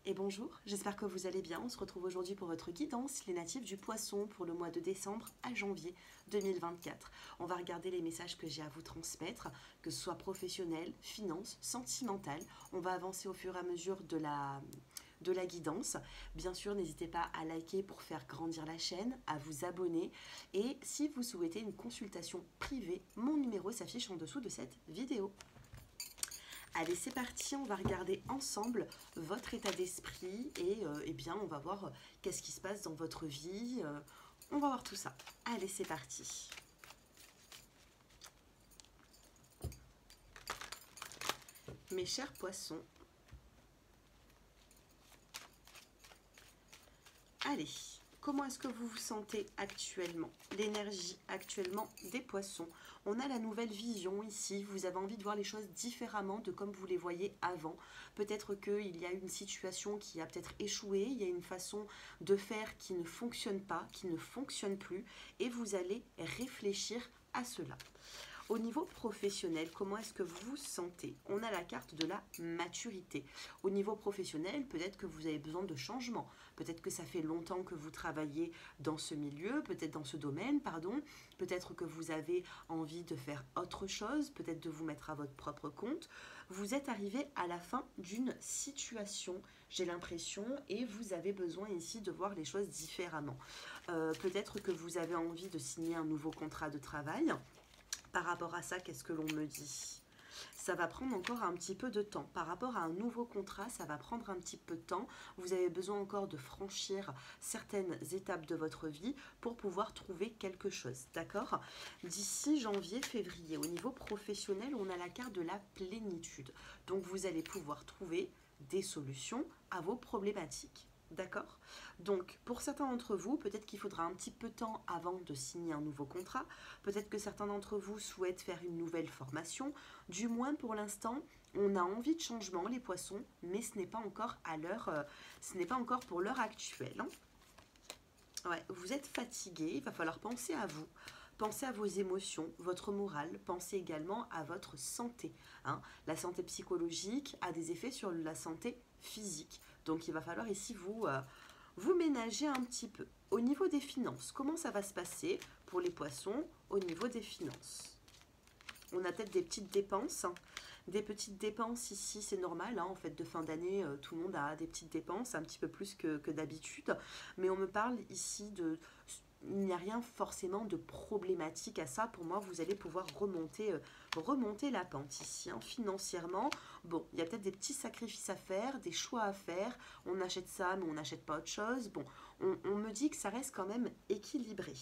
Et bonjour, j'espère que vous allez bien. On se retrouve aujourd'hui pour votre guidance, les natifs du poisson pour le mois de décembre à janvier 2024. On va regarder les messages que j'ai à vous transmettre, que ce soit professionnel, finance, sentimental. On va avancer au fur et à mesure de la guidance. Bien sûr, n'hésitez pas à liker pour faire grandir la chaîne, à vous abonner. Et si vous souhaitez une consultation privée, mon numéro s'affiche en dessous de cette vidéo. Allez, c'est parti, on va regarder ensemble votre état d'esprit et eh bien, on va voir qu'est-ce qui se passe dans votre vie. On va voir tout ça. Allez, c'est parti. Mes chers poissons, allez, comment est-ce que vous vous sentez actuellement? L'énergie actuellement des poissons. On a la nouvelle vision ici. Vous avez envie de voir les choses différemment de comme vous les voyez avant. Peut-être qu'il y a une situation qui a peut-être échoué. Il y a une façon de faire qui ne fonctionne pas, qui ne fonctionne plus. Et vous allez réfléchir à cela. Au niveau professionnel, comment est-ce que vous vous sentez? On a la carte de la maturité. Au niveau professionnel, peut-être que vous avez besoin de changement. Peut-être que ça fait longtemps que vous travaillez dans ce milieu, peut-être dans ce domaine, pardon. Peut-être que vous avez envie de faire autre chose, peut-être de vous mettre à votre propre compte. Vous êtes arrivé à la fin d'une situation, j'ai l'impression, et vous avez besoin ici de voir les choses différemment. Peut-être que vous avez envie de signer un nouveau contrat de travail. Par rapport à ça, qu'est-ce que l'on me dit? Ça va prendre encore un petit peu de temps. Par rapport à un nouveau contrat, ça va prendre un petit peu de temps. Vous avez besoin encore de franchir certaines étapes de votre vie pour pouvoir trouver quelque chose. D'accord? D'ici janvier, février, au niveau professionnel, on a la carte de la plénitude. Donc, vous allez pouvoir trouver des solutions à vos problématiques. D'accord? Donc, pour certains d'entre vous, peut-être qu'il faudra un petit peu de temps avant de signer un nouveau contrat. Peut-être que certains d'entre vous souhaitent faire une nouvelle formation. Du moins, pour l'instant, on a envie de changement, les poissons, mais ce n'est pas encore à l'heure, ce n'est pas encore pour l'heure actuelle. Hein. Ouais, vous êtes fatigué, il va falloir penser à vous. Pensez à vos émotions, votre morale, pensez également à votre santé. Hein. La santé psychologique a des effets sur la santé physique. Donc il va falloir ici vous ménager un petit peu. Au niveau des finances, comment ça va se passer pour les poissons au niveau des finances? On a peut-être des petites dépenses. Des petites dépenses ici, c'est normal. Hein, en fait, de fin d'année, tout le monde a des petites dépenses, un petit peu plus que d'habitude. Mais on me parle ici de... Il n'y a rien forcément de problématique à ça. Pour moi, vous allez pouvoir remonter la pente ici. Hein, financièrement, bon, il y a peut-être des petits sacrifices à faire, des choix à faire. On achète ça, mais on n'achète pas autre chose. Bon, on me dit que ça reste quand même équilibré.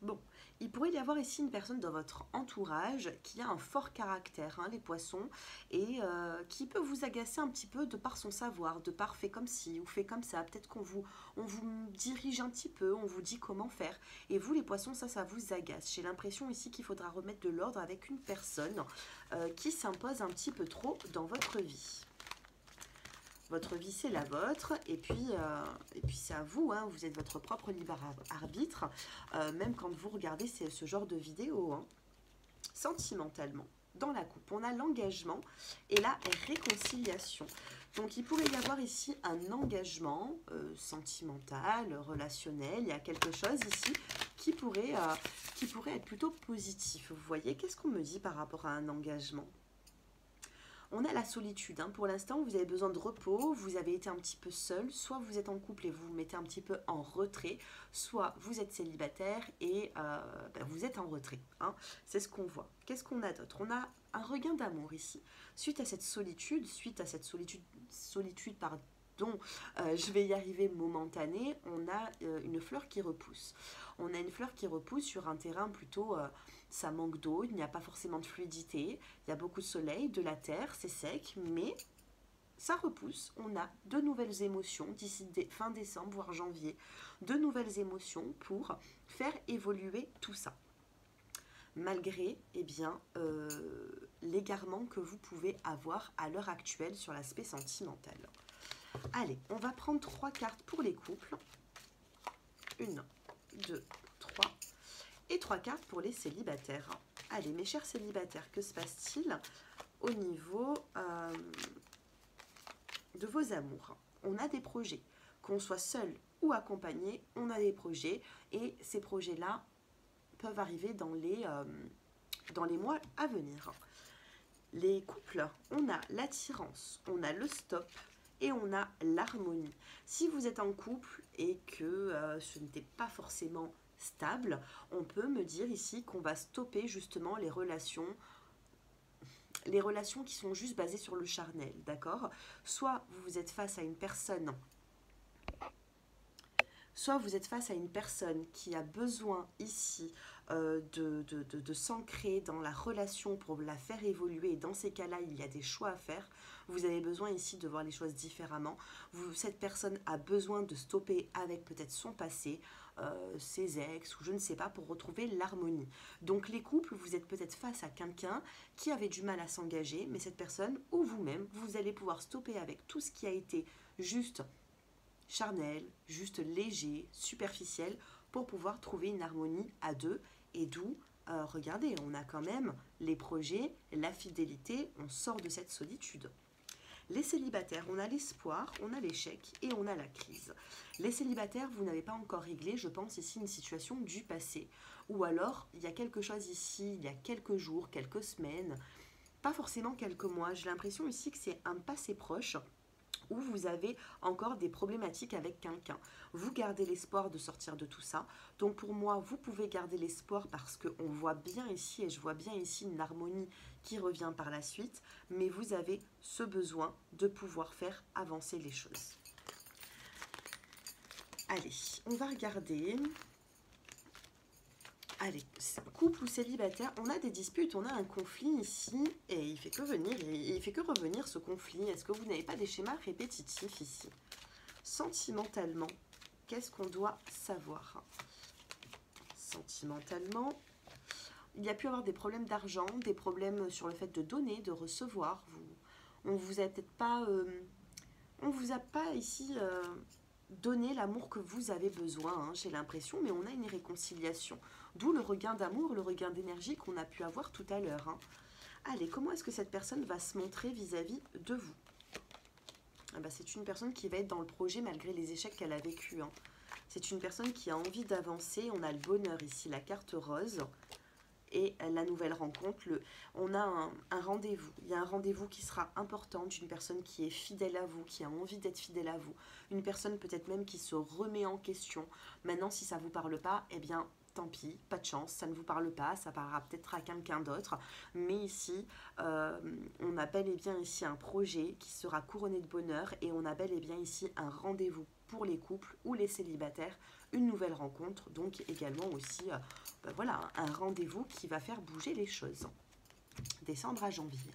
Bon, il pourrait y avoir ici une personne dans votre entourage qui a un fort caractère, hein, les poissons, et qui peut vous agacer un petit peu de par son savoir, de par fait comme ci ou fait comme ça. Peut-être on vous dirige un petit peu, on vous dit comment faire. Et vous, les poissons, ça vous agace. J'ai l'impression ici qu'il faudra remettre de l'ordre avec une personne qui s'impose un petit peu trop dans votre vie. Votre vie, c'est la vôtre, et puis c'est à vous, hein, vous êtes votre propre libre arbitre, même quand vous regardez ce genre de vidéo, hein, sentimentalement. Dans la coupe, on a l'engagement et la réconciliation. Donc, il pourrait y avoir ici un engagement sentimental, relationnel, il y a quelque chose ici qui pourrait être plutôt positif. Vous voyez, qu'est-ce qu'on me dit par rapport à un engagement ? On a la solitude. Hein. Pour l'instant, vous avez besoin de repos, vous avez été un petit peu seul, soit vous êtes en couple et vous vous mettez un petit peu en retrait, soit vous êtes célibataire et vous êtes en retrait. Hein. C'est ce qu'on voit. Qu'est-ce qu'on a d'autre? On a un regain d'amour ici. Suite à cette solitude, pardon, je vais y arriver momentanée, on a une fleur qui repousse. On a une fleur qui repousse sur un terrain plutôt... ça manque d'eau, il n'y a pas forcément de fluidité, il y a beaucoup de soleil, de la terre, c'est sec, mais ça repousse. On a de nouvelles émotions d'ici fin décembre, voire janvier, de nouvelles émotions pour faire évoluer tout ça. Malgré l'égarement que vous pouvez avoir à l'heure actuelle sur l'aspect sentimental. Allez, on va prendre 3 cartes pour les couples. 1, 2, 3. Et 3 cartes pour les célibataires. Allez, mes chers célibataires, que se passe-t-il au niveau de vos amours? On a des projets, qu'on soit seul ou accompagné, on a des projets et ces projets-là peuvent arriver dans les mois à venir. Les couples, on a l'attirance, on a le stop et on a l'harmonie. Si vous êtes en couple et que ce n'était pas forcément stable, on peut me dire ici qu'on va stopper justement les relations qui sont juste basées sur le charnel, d'accord? Soit vous êtes face à une personne qui a besoin ici de s'ancrer dans la relation pour la faire évoluer. Et dans ces cas-là, il y a des choix à faire. Vous avez besoin ici de voir les choses différemment. Cette personne a besoin de stopper avec peut-être son passé, ses ex ou je ne sais pas, pour retrouver l'harmonie. Donc les couples, vous êtes peut-être face à quelqu'un qui avait du mal à s'engager, mais cette personne ou vous-même, vous allez pouvoir stopper avec tout ce qui a été juste charnel, juste léger, superficiel, pour pouvoir trouver une harmonie à deux. Et d'où, regardez, on a quand même les projets, la fidélité, on sort de cette solitude. Les célibataires, on a l'espoir, on a l'échec et on a la crise. Les célibataires, vous n'avez pas encore réglé, je pense ici, une situation du passé. Ou alors, il y a quelque chose ici, il y a quelques jours, quelques semaines, pas forcément quelques mois. J'ai l'impression ici que c'est un passé proche où vous avez encore des problématiques avec quelqu'un. Vous gardez l'espoir de sortir de tout ça. Donc pour moi, vous pouvez garder l'espoir parce qu'on voit bien ici, et je vois bien ici une harmonie qui revient par la suite, mais vous avez ce besoin de pouvoir faire avancer les choses. Allez, on va regarder. Allez, couple ou célibataire, on a des disputes, on a un conflit ici, et il fait que revenir ce conflit. Est-ce que vous n'avez pas des schémas répétitifs ici? Sentimentalement, qu'est-ce qu'on doit savoir? Sentimentalement, il y a pu avoir des problèmes d'argent, des problèmes sur le fait de donner, de recevoir. On vous a peut-être pas, on vous a pas ici donné l'amour que vous avez besoin, hein, j'ai l'impression, mais on a une réconciliation. D'où le regain d'amour, le regain d'énergie qu'on a pu avoir tout à l'heure. Hein. Allez, comment est-ce que cette personne va se montrer vis-à-vis de vous? Ah bah, c'est une personne qui va être dans le projet malgré les échecs qu'elle a vécu. Hein. C'est une personne qui a envie d'avancer. On a le bonheur ici, la carte rose. Et la nouvelle rencontre, on a un rendez-vous. Il y a un rendez-vous qui sera important d'une personne qui est fidèle à vous, qui a envie d'être fidèle à vous. Une personne peut-être même qui se remet en question. Maintenant, si ça ne vous parle pas, eh bien, tant pis, pas de chance, ça ne vous parle pas, ça parlera peut-être à quelqu'un d'autre. Mais ici, on a bel et bien ici un projet qui sera couronné de bonheur et on a bel et bien ici un rendez-vous pour les couples ou les célibataires, une nouvelle rencontre, donc également aussi voilà, un rendez-vous qui va faire bouger les choses. Décembre à janvier.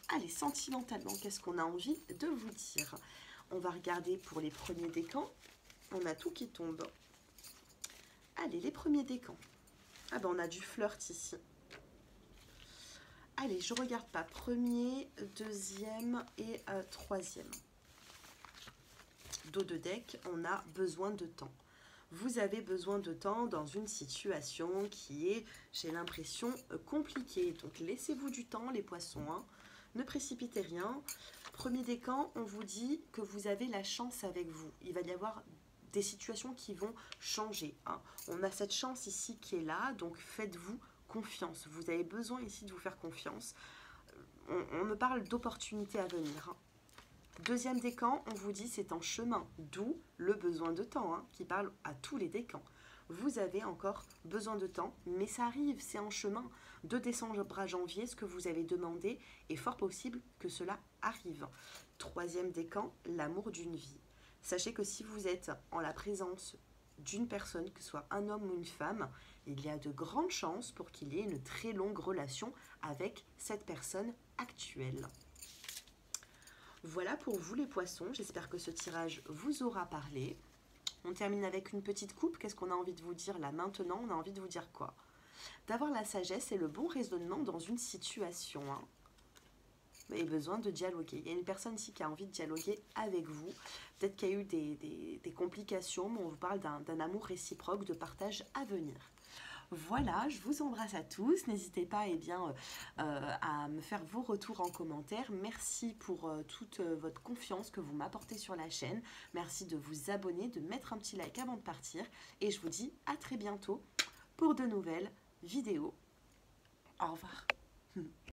Allez, sentimentalement, qu'est-ce qu'on a envie de vous dire? On va regarder pour les premiers décans. On a tout qui tombe. Allez, les premiers décans. Ah ben, on a du flirt ici. Allez, je regarde pas. Premier, deuxième et troisième. Dos de deck, on a besoin de temps. Vous avez besoin de temps dans une situation qui est, j'ai l'impression, compliquée. Donc, laissez-vous du temps, les poissons. Hein. Ne précipitez rien. Premier décan, on vous dit que vous avez la chance avec vous. Il va y avoir des situations qui vont changer. Hein. On a cette chance ici qui est là, donc faites-vous confiance. Vous avez besoin ici de vous faire confiance. On me parle d'opportunités à venir. Hein. Deuxième décan, on vous dit c'est en chemin, d'où le besoin de temps, hein, qui parle à tous les décans. Vous avez encore besoin de temps, mais ça arrive, c'est en chemin. De décembre à janvier, ce que vous avez demandé est fort possible que cela arrive. Troisième décan, l'amour d'une vie. Sachez que si vous êtes en la présence d'une personne, que ce soit un homme ou une femme, il y a de grandes chances pour qu'il y ait une très longue relation avec cette personne actuelle. Voilà pour vous les poissons, j'espère que ce tirage vous aura parlé. On termine avec une petite coupe, qu'est-ce qu'on a envie de vous dire là maintenant? On a envie de vous dire quoi? D'avoir la sagesse et le bon raisonnement dans une situation. Hein. Vous avez besoin de dialoguer. Il y a une personne ici qui a envie de dialoguer avec vous. Peut-être qu'il y a eu des complications, mais on vous parle d'un amour réciproque, de partage à venir. Voilà, je vous embrasse à tous. N'hésitez pas à me faire vos retours en commentaire. Merci pour toute votre confiance que vous m'apportez sur la chaîne. Merci de vous abonner, de mettre un petit like avant de partir. Et je vous dis à très bientôt pour de nouvelles vidéos. Au revoir.